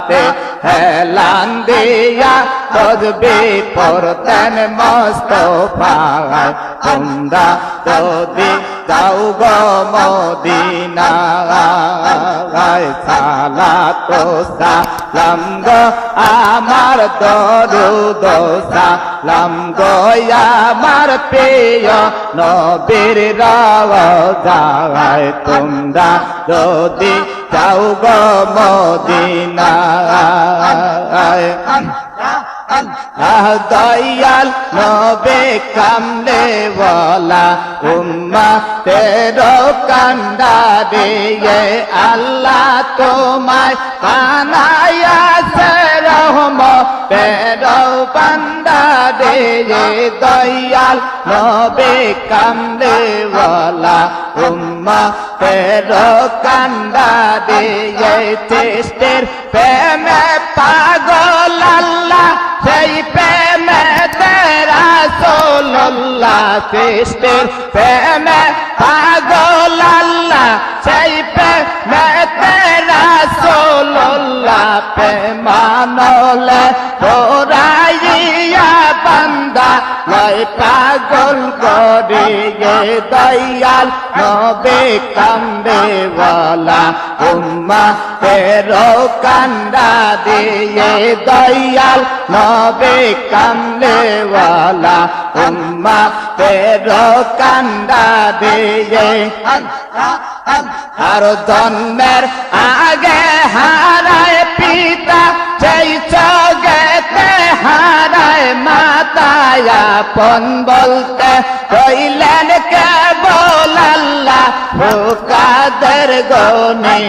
উম্মতে হেলান দিয়া তসবি পড়তেন মুস্তাফা তোমরা যদি যাও গো মদিনায় সালাত ও সালাম গো আমার দরুদ ও সালাম গো আমার প্রিয় নবীর রওজায় তোমরা যদি যাও গো মদিনায় দয়াল নবে কামলে ওয়ালা উম্মতের কান্ডারে আল্লাহ তোমায় বানায়াছে রহমতের বান্দারে দয়াল নবে কামলে ওয়ালা উম্মতের কান্ডারে চেষ্টের প্রেমে পাগল আল্লাহ সেই প্রেমে রাসূলুল্লাহ চেষ্টের প্রেমে পাগল আল্লাহ সেই প্রেমে রাসূলুল্লাহ প্রেমানলে তোরাইয়া বান্দা লয় পাগল করিয়ে দয়াল নবে কান্দে ওয়ালা উম্মতের কান্দা দিয়ে দয়াল নবে কান্দে ওয়ালা উম্মতের কান্দা দিয়ে আর জন্মের আগে হারায় পিতা সেই জগতে হারায় মাতায় আপন বলতে কইলেন কেবল আল্লাহ কাদের গনে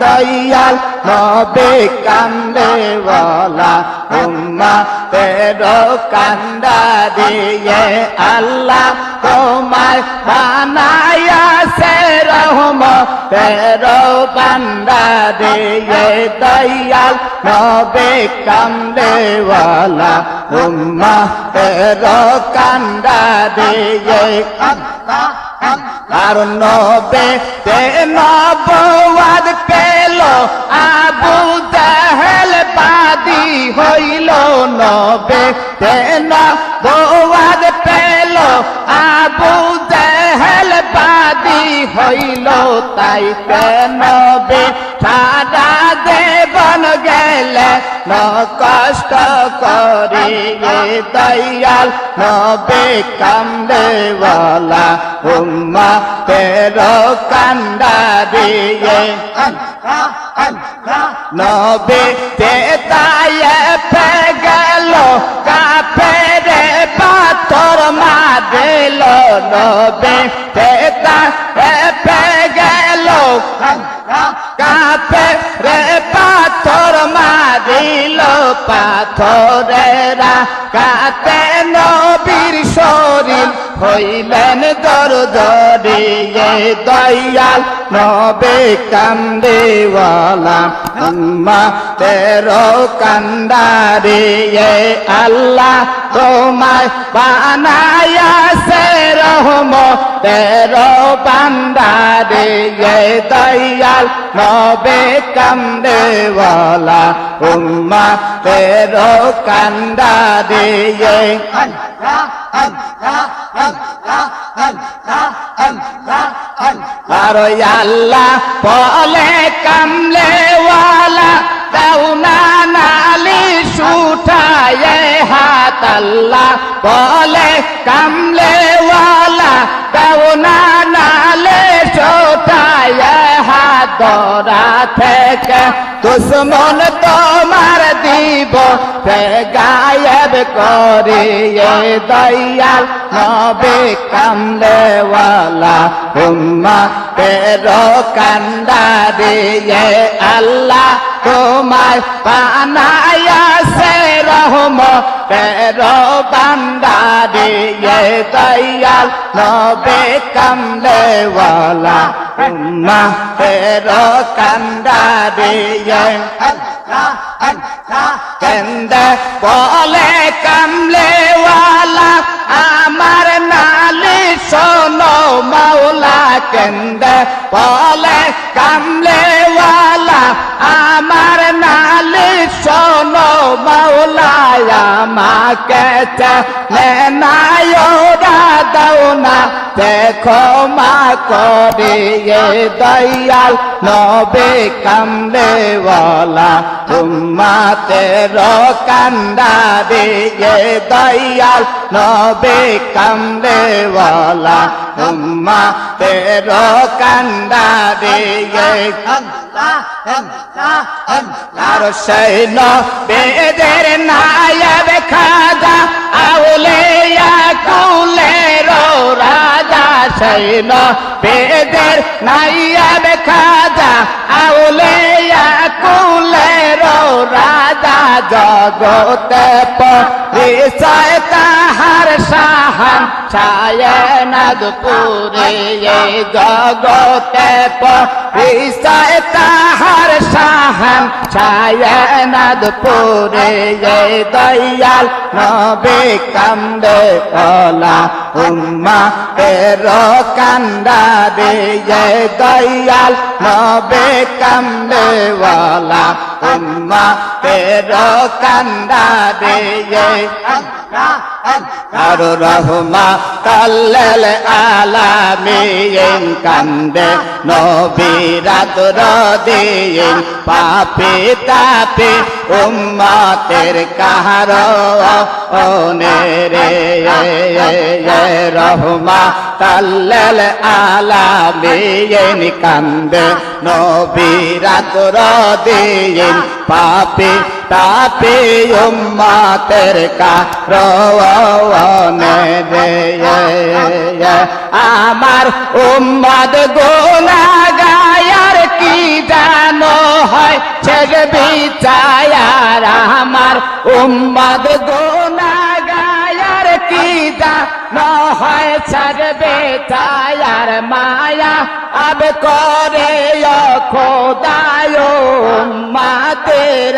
দয়াল নবে কান্দে ওয়ালা উম্মতের কান্দা দিয়ে আল্লাহ তোমায় বানায়াছে রহমতের বান্দা দিয়ে দয়াল নবে কান্দে ওয়ালা উম্মতের কান্দা দিয়ে আর নবে তে নবওয়াত পেল আবু জাহেল বাদী হইল নবে তে নবওয়াত পেল আবু জাহেল বাদী হইল তাই নবে সারা জীবন গেলে ন কষ্ট করিয়ে দয়াল নবে কান্দে ওয়ালা উম্মতের কান্দা দিয়ে নবে তেতায়ে পে গেল কাফেরে পাথর মারিল নবে তেতায়ে পে গেল কাফেরে পাথর মারিল পাথরেরা কাতে নবীর শরীর হইলেন দরদরিয়ে দয়াল নবে কান্দে ওয়ালা উম্মতের কান্দারে আল্লাহ তোমায় বানায়াছে রহমতের বান্দারে দয়াল নবে কান্দে ওয়ালা উম্মতের কান্দারে আর আল্লাহ বলে কামলে ওয়ালা দাউনা নালি সুঠায়ে হাত আল্লাহ বলে কামলে ওয়ালা দাউনা নালে সুঠায়ে হাত দরা থেকে দুশ্মন তোমার দিব গায়েব করিয়ে দয়াল নবে কামলে ওয়ালা উম্মতের কান্দা দিয়ে আল্লাহ তোমায় বানায়াছে রহমতের বান্দা দিয়ে দয়াল নবে কামলে ওয়ালা উম্মতের কান্দা দিয়ে কেন্দে বলে কামলে ওয়ালা আমার নালি শোনো মাওলা কেন্দে বলে কামলে ওয়ালা আমার নালি আমাকে চেনে না ওরা দাও না দেখো মা করিয়ে দয়াল নবে কামলে ওয়ালা উম্মতের কান্দারে দয়াল নবে কামলে ওয়ালা উম্মতের কান্দারে আর সেই নবেদের নায়েব খাজা আউলিয়া কুলের রাজা সেই নবেদের নায়েব খাজা আউলিয়া কুলের রাজা জগতে পরিচয় তাহার সাহান ছায়নাদপুরে জগতে পরিচয় তাহার সাহান ছায়নাদপুরে দয়াল নবে কান্দে ওলা উম্মা তেরো কান্দা রে দয়াল নবে কান্দে ওয়ালা উম্মা তেরো কান্দা রে আর রহমা কাল্লাল আলামিন কান্দে নবীরাত রদিন পাপে তাপে উম্মতের কারণে রে রহমা কাল্লাল আলামিন কান্দে নবীরাত রদিন পাপে তাপে উম্মতের কারণে রে আমার উম্মত গুনাহগার কি জানো হয় ছেড়ে বিচার আমার উম্মত গুনাহগার কি জানো হয় ছেড়ে বিচার মায়া আব করে খোদায় উম্মতের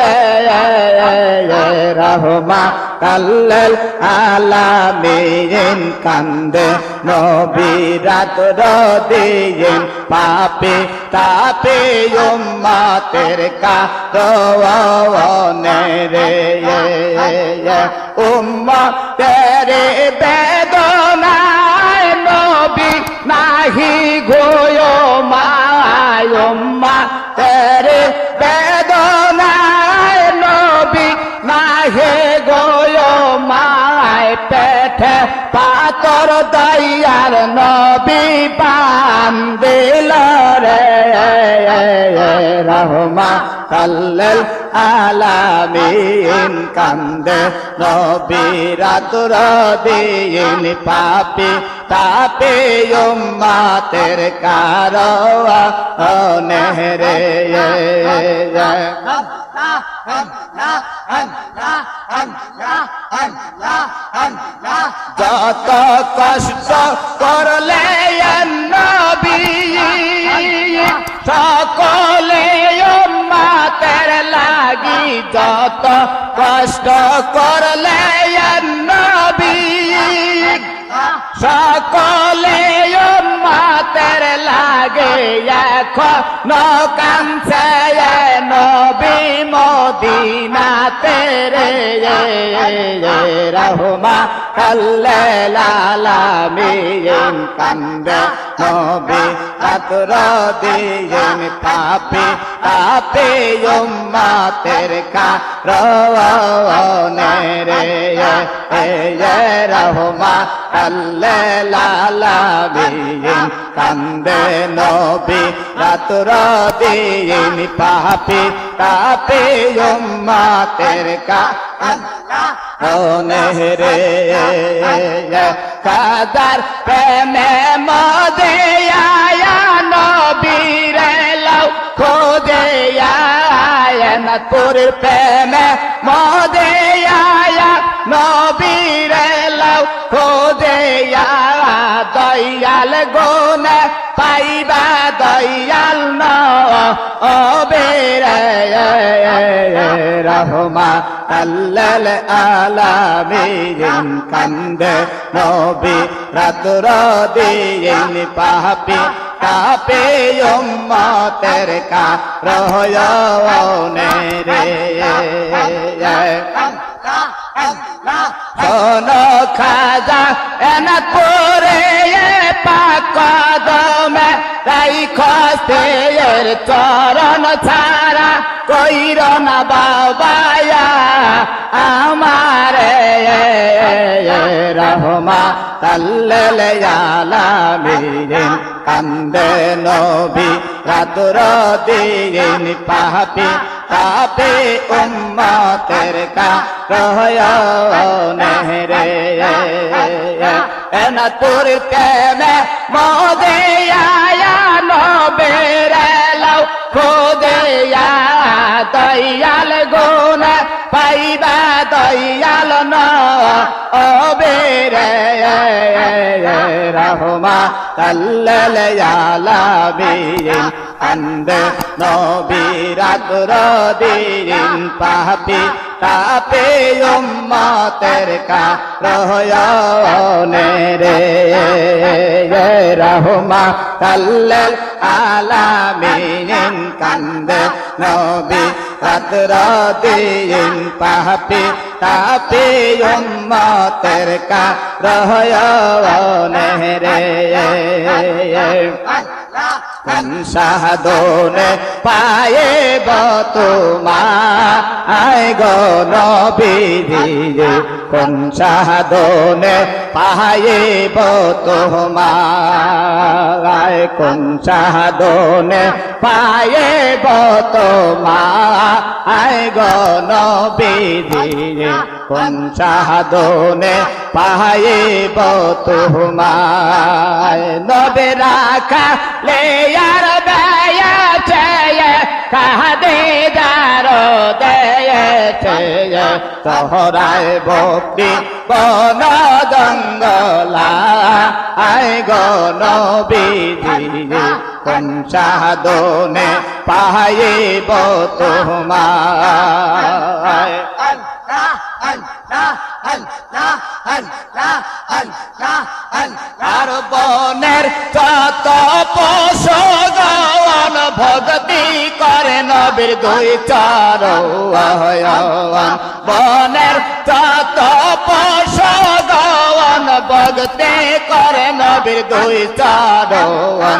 রহমা কাল্লাল আলামিন কান্দে নবীরাত রদিন পাপে তাপে উম্মতের কারণে রে উম্মতের বেদনায় নবী নাহি গোয় মায় উম্মতের বেদনায় নবী নাহি গোয় মায় পেটে পাতর দয়ার নবী বান্দিল রে রহমা কাল্লাল আলামিন কান্দে নবীরাত রদিন পাপে তাপে উম্মতের কারণে রে যত কষ্ট করলে নবী সকলে উম্মতের লাগি যত কষ্ট করলে নবী সকলে উম্মতের লাগে এখন কাঁদছে নবী মদিনাতে রে রহমা কাল্লাল আলামিন কান্দে নবীরাত রদিন পাপে তাপে উম্মতের কারণে রে রহমা কাল্লাল আলামিন কান্দে নবীরাত রদিন পাপে তাপে উম্মতের কারণে রে কাদার প্রেমে মদে আয়া নবীরে লাউ খোঁজে আয়নাতুর প্রেমে মদে আয়া নবীরে লাউ খোঁজে দয়াল গুনে পাইবা দয়াল নবে রহমা কাল্লাল আলামিন কান্দে নবীরাত রদিন পাপে তাপে উম্মতের কারণে রে শোনো খাজা এনাপুরে পাক কদমে রাইখো তের চরণ ছাড়া কইর না বাবায়া আমারে রহমা তাল্লাল আলামিন কান্দে নবী রাতুর দিন পাপি তাপে উম্মতের কারয়নে রে এনাতুর প্রেমে মোদে আয়া নবের লাউ খোদেয়া দয়াল গুণ পাইবা দয়াল ন ওবেরে রহমা তাল্লাল আলামিন কান্দে নবী রাতুর দিন পাপি তাপে উম্মতের কারয়নে রে রহমা তাল্লাল আলামিন কান্দে নবী রাতুর দিন পাপি তাপে উম্মতের কারয়নে রে কোন সাধনে পায়ে তোমায় গো নবীজি কোন সাধনে পায়ে তোমায় কোন সাধনে পায়ে তোমায় গো নবীজি কোন সাধনে পায়ে তোমায় নবে রাখা লে यार दया चये कादे दारो दया चये तोहराय भक्ति बन जंगला आय गो नबीजी कोन साधने पाइब তোমায় আর বনের যত পশুগণ ভক্তি করে নবীর দুই চরণ বনের যত পশুগণ ভক্তি করে নবীর দুই চরণ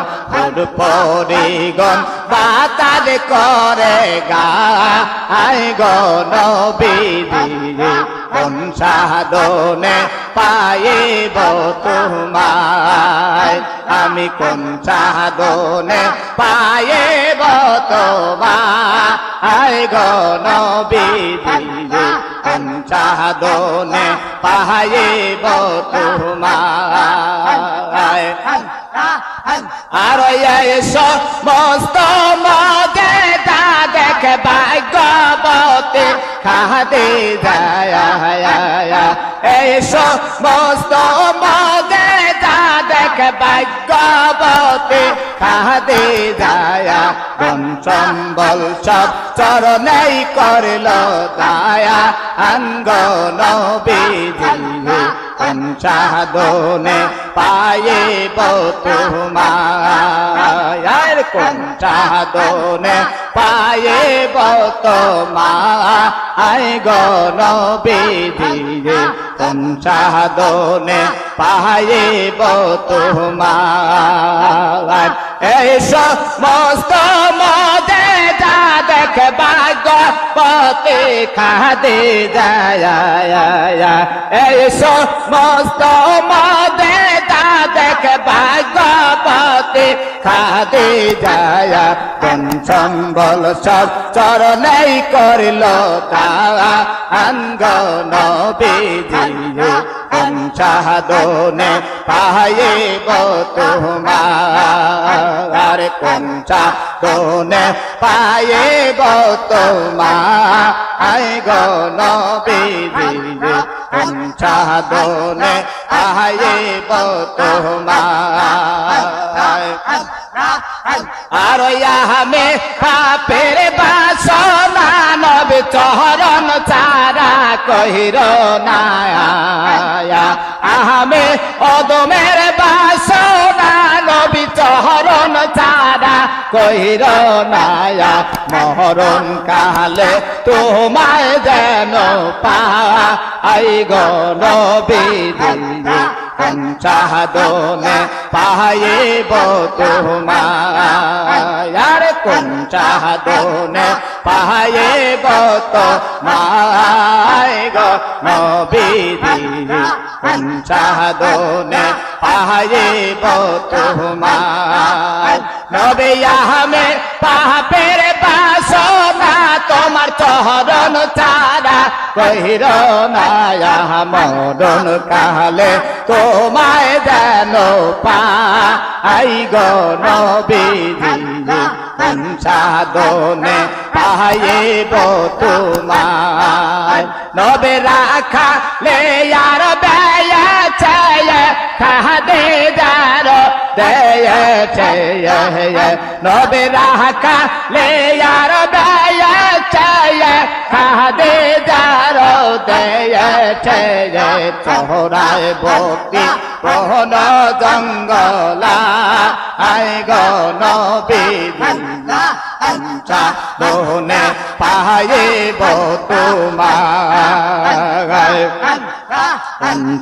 পরিগণ বাতাল করে গায় গো নবীজি কোন সাধনে পাইব তোমায় আমি কোন সাধনে পাইব তোমায় গো নবীজি কোন সাধনে পাইব তোমায় আর এসো মস্ত মজে তা দেখে ভাগ্যবতী খাদে যায় এসো মস্ত মজে তা দেখে ভাগ্যবতী খাদে যায় কোন সম্বল সব চরণেই করল দায়া আঙ্গ নবীজি কোন সাধনে পাইব তোমায় কোন সাধনে পাইব তোমায় গো নবীজি কোন সাধনে পাইব তোমায় এই সমস্ত মজে যা দেখে ভাগ্যবতী খাদে যায় এই সমস্ত মজে যা দেখে ভাগ্যবতী খাদে যায় কোন সম্বল সব চরণেই করিল তারা আঙ্গ নবীজি কোন সাধনে পাইব তোমার কোন সাধনে পাইব তোমায় গো নবীজি কোন সাধনে পাইব তোমায় আর আমি পাপের বাসনা নবী চরণ চারা কহির না আমি অদমের বাসনা নবী চরণ চারা কইর নায়া মরণ কালে তোমায় যেন পাই গো নবীজি চাঁদনে পাইব তোমার কোন চাঁদনে পাইব তোমায় গো নবীজি কোন চাঁদনে পাইব তোমার নবী আমি পাপের বাসনা তোমার চরণ ছাড়া কইর নায়া মরণ কালে তোমায় যেন পাই গো নবীজি কোন সাধনে পাইব তোমায় নবে রাখা লে আর বেয়াছে খাদে যার দেয়েছে নবে রাখা লে আর বেয়াছে খাদে যার দেয়েছে চহরায় ভক্তি কোন জঙ্গলা আই গো নবীজি চাঁদনে পাইব তোমায়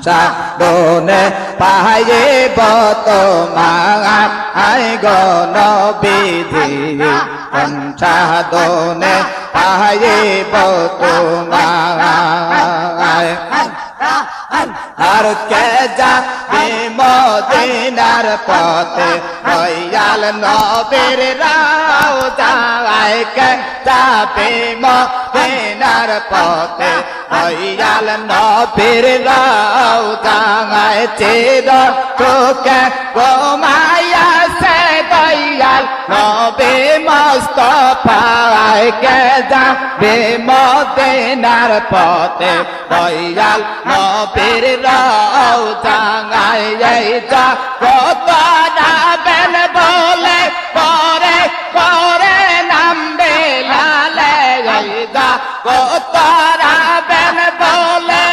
চাঁদনে পাইব তোমায় আই গো নবীজি চাঁদনে পাইব তোমায় আর কে যাবে মদিনার পথে দয়াল নবীর রওজায় কে যাবে মদিনার পথে দয়াল নবীর রওজায় চির চোখে ঘুমাইয়া সে দয়াল নবী মুস্তাফায় কে যাবে মদিনার পথে দয়াল নবীর রওজায় এই জগৎ নাবেন বলে পরে পরে নামবে লালে এই জগৎ নাবেন বলে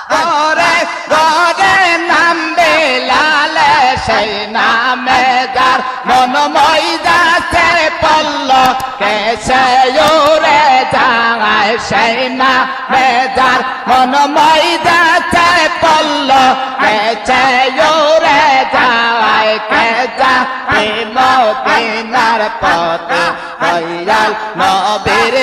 পরে পরে নামবে লালে সেই নামে যার মন ময়দাসে পল্ল কেসে উড়ে যায় সেই নামে যার মন ময়দাসে পল্ল কেসে উড়ে যায় কে যাবে মদিনার পথে দয়াল নবীর